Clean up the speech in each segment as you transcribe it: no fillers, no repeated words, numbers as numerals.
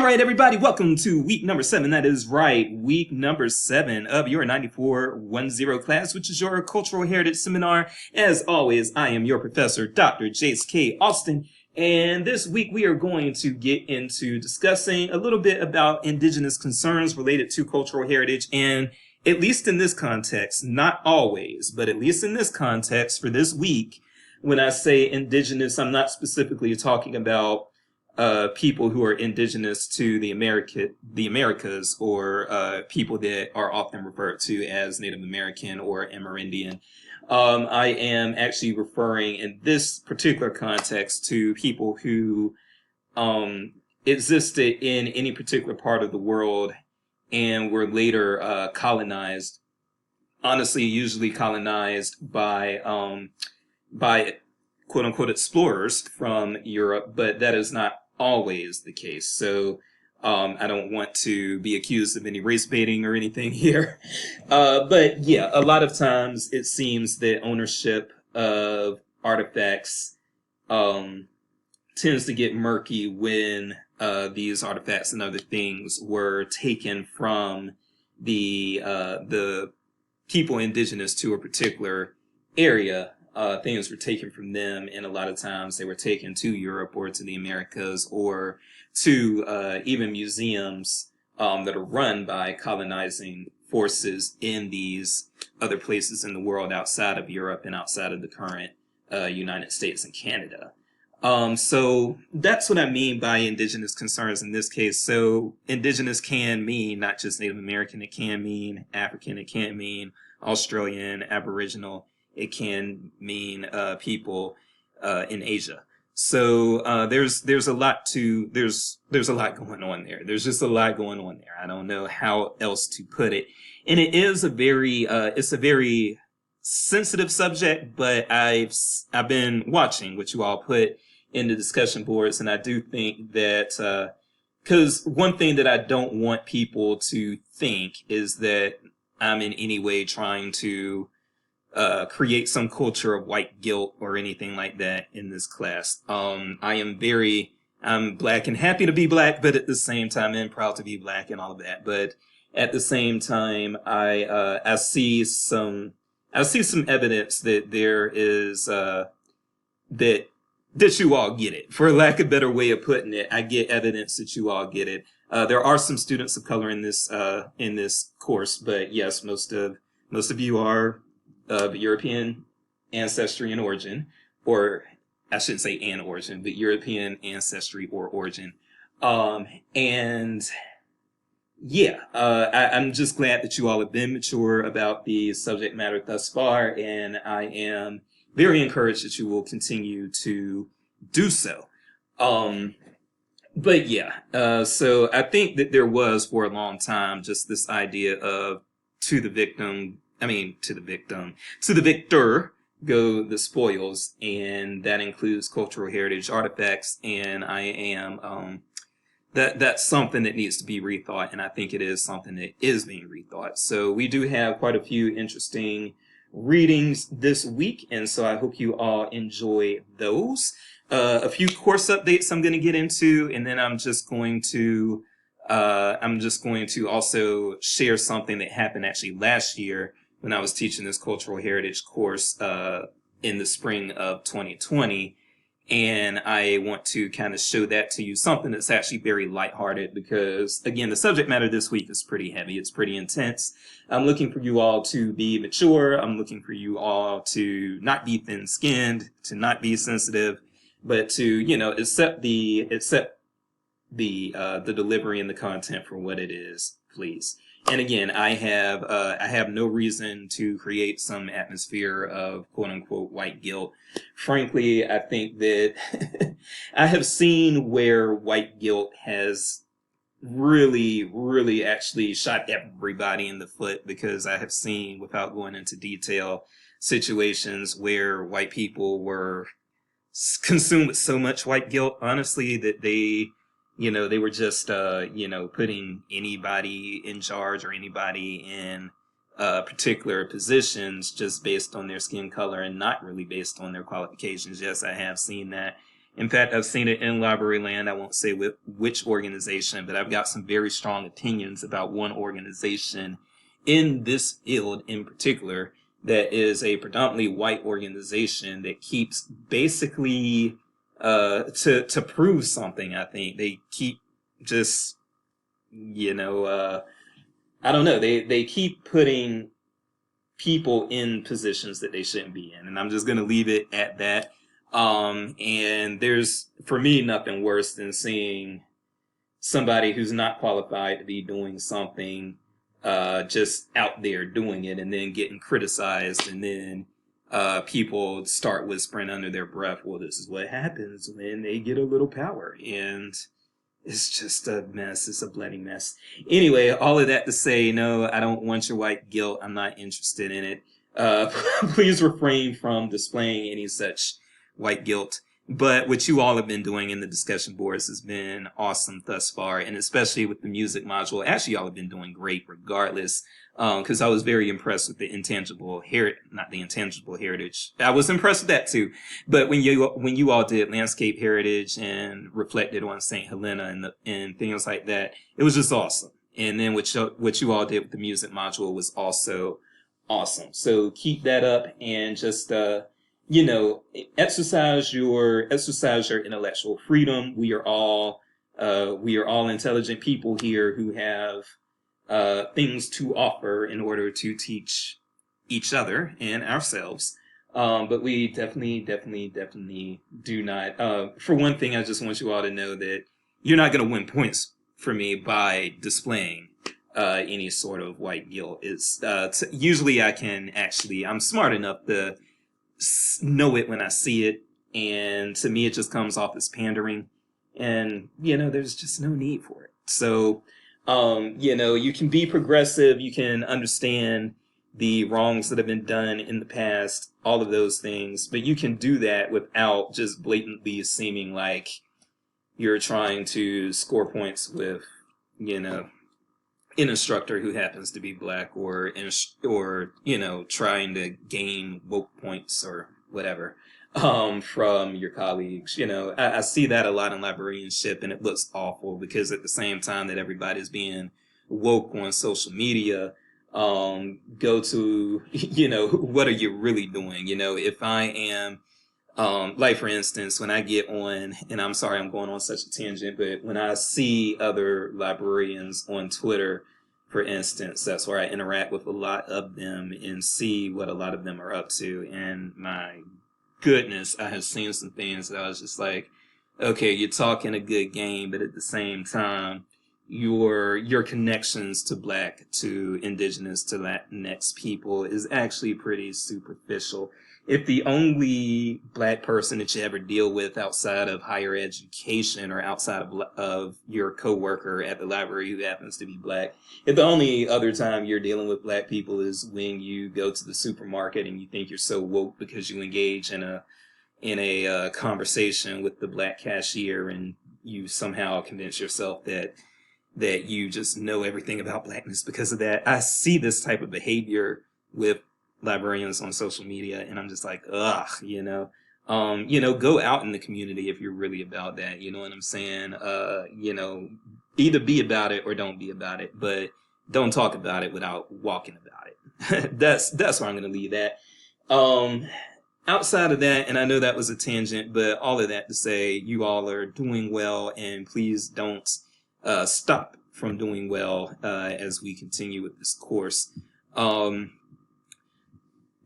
right, everybody, welcome to week number 7. That is right, week number 7 of your 9410 class, which is your cultural heritage seminar. As always, I am your professor, Dr. Jace K. Austin, and this week we are going to get into discussing a little bit about indigenous concerns related to cultural heritage, and at least in this context, not always, but at least in this context for this week, when I say indigenous, I'm not specifically talking about people who are indigenous to the Americas, or people that are often referred to as Native American or Amerindian. I am actually referring in this particular context to people who existed in any particular part of the world and were later colonized. Honestly, usually colonized by quote unquote explorers from Europe, but that is not always the case. So I don't want to be accused of any race baiting or anything here. But yeah, a lot of times it seems that ownership of artifacts tends to get murky when these artifacts and other things were taken from the people indigenous to a particular area. Things were taken from them, and a lot of times they were taken to Europe or to the Americas or to even museums that are run by colonizing forces in these other places in the world outside of Europe and outside of the current United States and Canada. So that's what I mean by indigenous concerns in this case. So indigenous can mean not just Native American, it can mean African, it can mean Australian, Aboriginal. It can mean people in Asia. So there's a lot going on there. There's just a lot going on there. I don't know how else to put it. And it is a very sensitive subject, but I've been watching what you all put in the discussion boards, and I do think that because one thing that I don't want people to think is that I'm in any way trying to create some culture of white guilt or anything like that in this class. I'm black and happy to be black, but at the same time, I'm proud to be black and all of that. But at the same time, I see some evidence that there is that you all get it. For lack of a better way of putting it, I get evidence that you all get it. There are some students of color in this course, but yes, most of you are of European ancestry and origin, or I shouldn't say an origin, but European ancestry or origin. And yeah, I'm just glad that you all have been mature about the subject matter thus far, and I am very encouraged that you will continue to do so. But yeah, so I think that there was for a long time just this idea of to the victor go the spoils, and that includes cultural heritage artifacts. And I am that's something that needs to be rethought, and I think it is something that is being rethought. So we do have quite a few interesting readings this week, and so I hope you all enjoy those. A few course updates I'm going to get into, and then I'm just going to also share something that happened actually last year when I was teaching this cultural heritage course in the spring of 2020. And I want to kind of show that to you, something that's actually very lighthearted, because, again, the subject matter this week is pretty heavy. It's pretty intense. I'm looking for you all to be mature. I'm looking for you all to not be thin-skinned, to not be sensitive, but to, accept the delivery and the content for what it is, please. And again, I have no reason to create some atmosphere of quote unquote white guilt. Frankly, I think that I have seen where white guilt has really, really actually shot everybody in the foot, because I have seen, without going into detail, situations where white people were consumed with so much white guilt, honestly, that they were just, putting anybody in charge or anybody in particular positions just based on their skin color and not really based on their qualifications. Yes, I have seen that. In fact, I've seen it in library land. I won't say which organization, but I've got some very strong opinions about one organization in this field in particular that is a predominantly white organization that keeps basically to prove something. I think they keep just I don't know, they keep putting people in positions that they shouldn't be in, and I'm just going to leave it at that. And there's, for me, nothing worse than seeing somebody who's not qualified to be doing something just out there doing it and then getting criticized, and then people start whispering under their breath, well, this is what happens when they get a little power. And it's just a mess. It's a bloody mess. Anyway, all of that to say, no, I don't want your white guilt. I'm not interested in it. Please refrain from displaying any such white guilt. But what you all have been doing in the discussion boards has been awesome thus far, and especially with the music module. Actually, y'all have been doing great regardless, because I was very impressed with the not the intangible heritage. I was impressed with that too. But when you all did landscape heritage and reflected on St. Helena and things like that, it was just awesome. And then what you all did with the music module was also awesome. So keep that up and just exercise your intellectual freedom. We are all intelligent people here who have things to offer in order to teach each other and ourselves. But we definitely do not. For one thing, I just want you all to know that you're not going to win points for me by displaying any sort of white guilt. It's usually I'm smart enough to know it when I see it, and to me it just comes off as pandering, and there's just no need for it. So you can be progressive, you can understand the wrongs that have been done in the past, all of those things, but you can do that without just blatantly seeming like you're trying to score points with an instructor who happens to be black, or trying to gain woke points or whatever from your colleagues. I see that a lot in librarianship, and it looks awful, because at the same time that everybody's being woke on social media, go to what are you really doing? If I am like, for instance, when I get on, and I'm sorry I'm going on such a tangent, but when I see other librarians on Twitter, for instance, that's where I interact with a lot of them and see what a lot of them are up to. And my goodness, I have seen some things that I was just like, okay, you're talking a good game, but at the same time, your connections to Black, to Indigenous, to Latinx people is actually pretty superficial. If the only Black person that you ever deal with outside of higher education, or outside of your coworker at the library who happens to be Black, if the only other time you're dealing with Black people is when you go to the supermarket and you think you're so woke because you engage in a conversation with the Black cashier, and you somehow convince yourself that you just know everything about Blackness because of that. I see this type of behavior with librarians on social media, and I'm just like, ugh, go out in the community if you're really about that. You know what I'm saying? Either be about it or don't be about it, but don't talk about it without walking about it. That's where I'm going to leave that. Outside of that, and I know that was a tangent, but all of that to say, you all are doing well, and please don't stop from doing well as we continue with this course.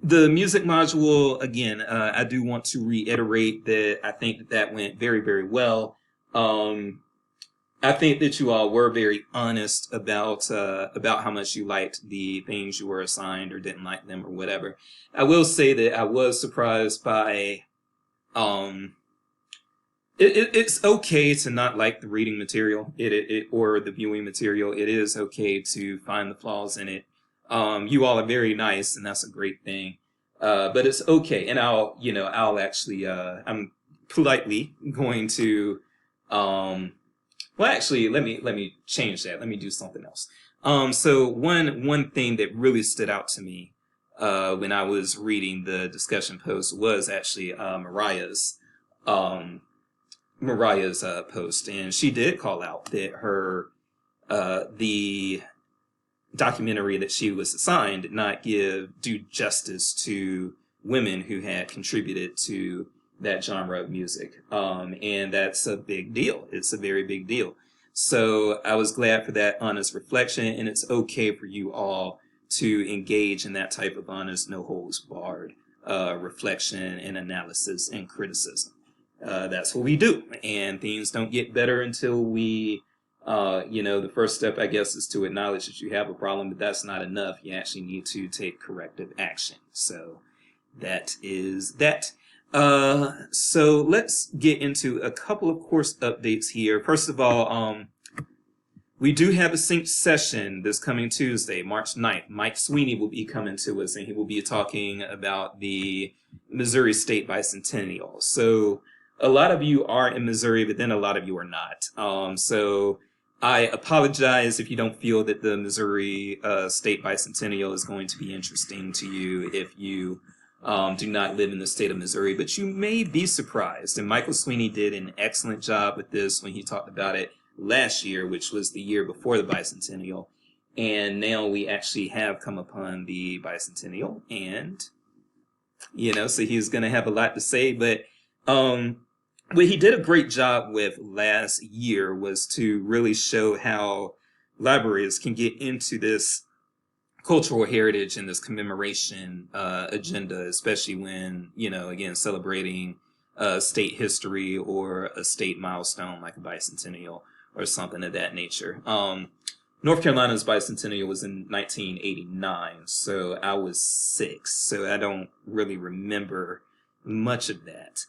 The music module, again, I do want to reiterate that I think that went very, very well. I think that you all were very honest about how much you liked the things you were assigned or didn't like them or whatever. I will say that I was surprised by it's okay to not like the reading material or the viewing material. It is okay to find the flaws in it. You all are very nice, and that's a great thing. But it's okay. And I'll actually, I'm politely going to, well, actually, let me change that. Let me do something else. So one thing that really stood out to me, when I was reading the discussion post was actually, Mariah's, Mariah's post, and she did call out that the documentary that she was assigned did not give due justice to women who had contributed to that genre of music. And that's a big deal. It's a very big deal. So I was glad for that honest reflection, and it's okay for you all to engage in that type of honest, no holds barred reflection and analysis and criticism. That's what we do, and things don't get better until we the first step, I guess, is to acknowledge that you have a problem, but that's not enough. You actually need to take corrective action. So that is that. So let's get into a couple of course updates here. First of all, we do have a synced session this coming Tuesday, March 9th. Mike Sweeney will be coming to us, and he will be talking about the Missouri State Bicentennial. So a lot of you are in Missouri, but then a lot of you are not. So I apologize if you don't feel that the Missouri State Bicentennial is going to be interesting to you if you do not live in the state of Missouri, but you may be surprised. And Michael Sweeney did an excellent job with this when he talked about it last year, which was the year before the bicentennial. And now we actually have come upon the bicentennial, and, so he's going to have a lot to say. But what he did a great job with last year was to really show how libraries can get into this cultural heritage and this commemoration agenda, especially when, again, celebrating state history or a state milestone like a bicentennial or something of that nature. North Carolina's bicentennial was in 1989, so I was 6, so I don't really remember much of that.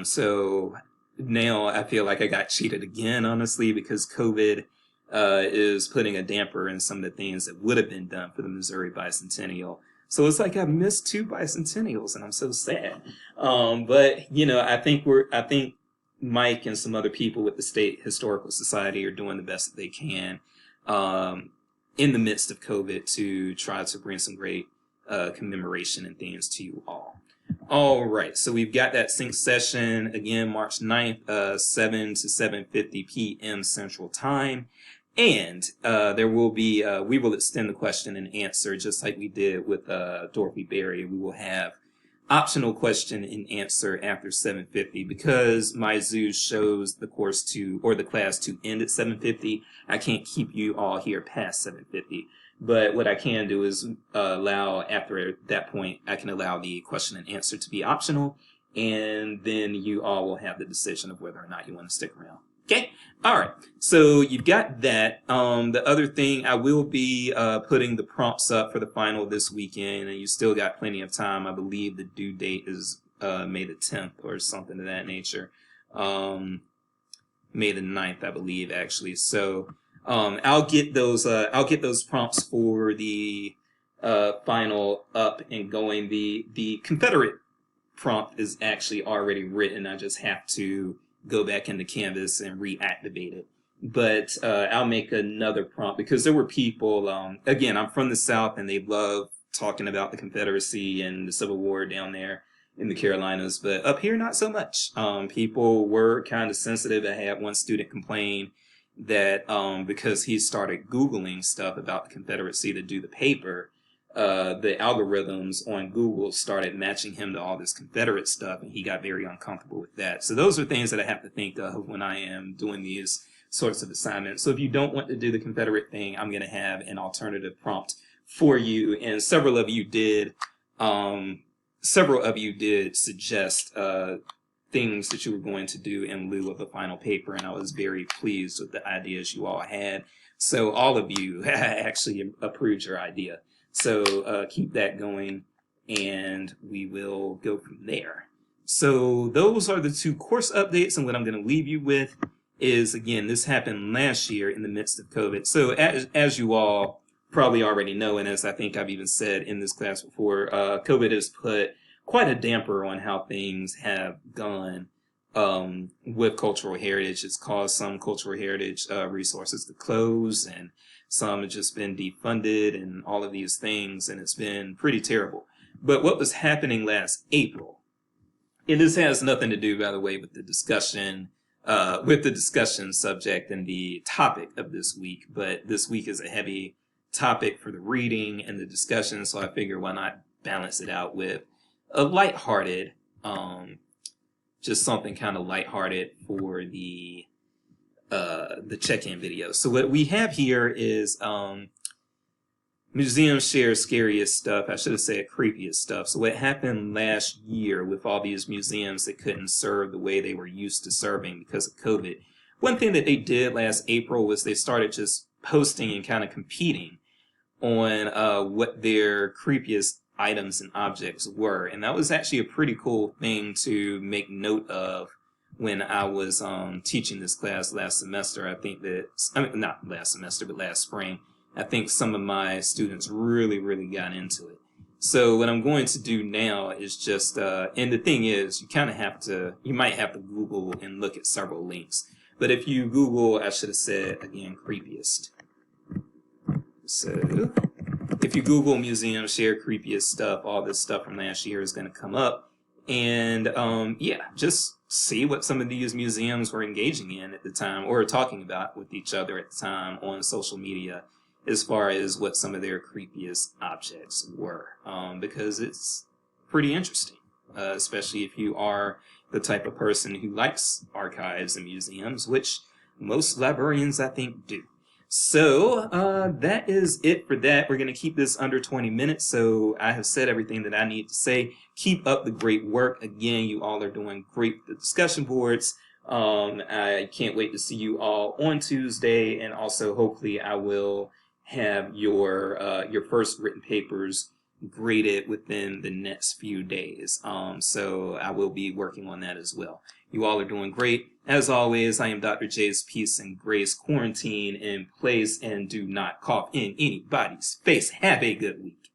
So now I feel like I got cheated again, honestly, because COVID is putting a damper in some of the things that would have been done for the Missouri bicentennial. So it's like I missed 2 bicentennials, and I'm so sad. But I think Mike and some other people with the State Historical Society are doing the best that they can in the midst of COVID to try to bring some great commemoration and things to you all. All right, so we've got that sync session again, March 9th, 7 to 7:50 p.m. Central Time. And there will be, we will extend the question and answer just like we did with Dorothy Berry. We will have optional question and answer after 7:50 because my Zoo shows the course or the class to end at 7:50. I can't keep you all here past 7:50. But what I can do is allow, after that point, I can allow the question and answer to be optional, and then you all will have the decision of whether or not you want to stick around. Okay? All right. So you've got that. The other thing, I will be putting the prompts up for the final this weekend, and you still got plenty of time. I believe the due date is May the 10th or something of that nature. May the 9th, I believe, actually. So I'll get those prompts for the final up and going. The Confederate prompt is actually already written. I just have to go back into Canvas and reactivate it. But I'll make another prompt because there were people, again, I'm from the South and they love talking about the Confederacy and the Civil War down there in the Carolinas, but up here, not so much. People were kind of sensitive. I had one student complain that because he started Googling stuff about the Confederacy to do the paper, the algorithms on Google started matching him to all this Confederate stuff, and he got very uncomfortable with that. So those are things that I have to think of when I am doing these sorts of assignments. So if you don't want to do the Confederate thing, I'm going to have an alternative prompt for you. And several of you did suggest things that you were going to do in lieu of a final paper, and I was very pleased with the ideas you all had. So all of you actually approved your idea. So keep that going, and we will go from there. So those are the 2 course updates, and what I'm going to leave you with is, again, this happened last year in the midst of COVID. So as you all probably already know, and as I think I've even said in this class before, COVID has put quite a damper on how things have gone with cultural heritage. It's caused some cultural heritage resources to close, and some have just been defunded and all of these things, and it's been pretty terrible. But what was happening last April, and this has nothing to do, by the way, with the discussion with the discussion subject and the topic of this week. But this week is a heavy topic for the reading and the discussion, so I figure why not balance it out with a lighthearted, just something kind of lighthearted for the check-in video. So what we have here is museums share scariest stuff. I should have said creepiest stuff. So what happened last year with all these museums that couldn't serve the way they were used to serving because of COVID? One thing that they did last April was they started just posting and kind of competing on what their creepiest items and objects were. And that was actually a pretty cool thing to make note of when I was teaching this class last semester. I think that, not last semester, but last spring, I think some of my students really got into it. So what I'm going to do now is just, and the thing is, you might have to Google and look at several links. But if you Google, I should have said, again, creepiest. So if you Google museums share creepiest stuff, all this stuff from last year is going to come up. And yeah, just see what some of these museums were engaging in at the time or talking about with each other at the time on social media, as far as what some of their creepiest objects were, because it's pretty interesting, especially if you are the type of person who likes archives and museums, which most librarians, I think, do. So that is it for that. We're going to keep this under 20 minutes, so I have said everything that I need to say. Keep up the great work. Again, you all are doing great with the discussion boards. I can't wait to see you all on Tuesday, and also hopefully I will have your first written papers graded within the next few days. So I will be working on that as well. You all are doing great. As always, I am Dr. J's Peace and Grace. Quarantine in place and do not cough in anybody's face. Have a good week.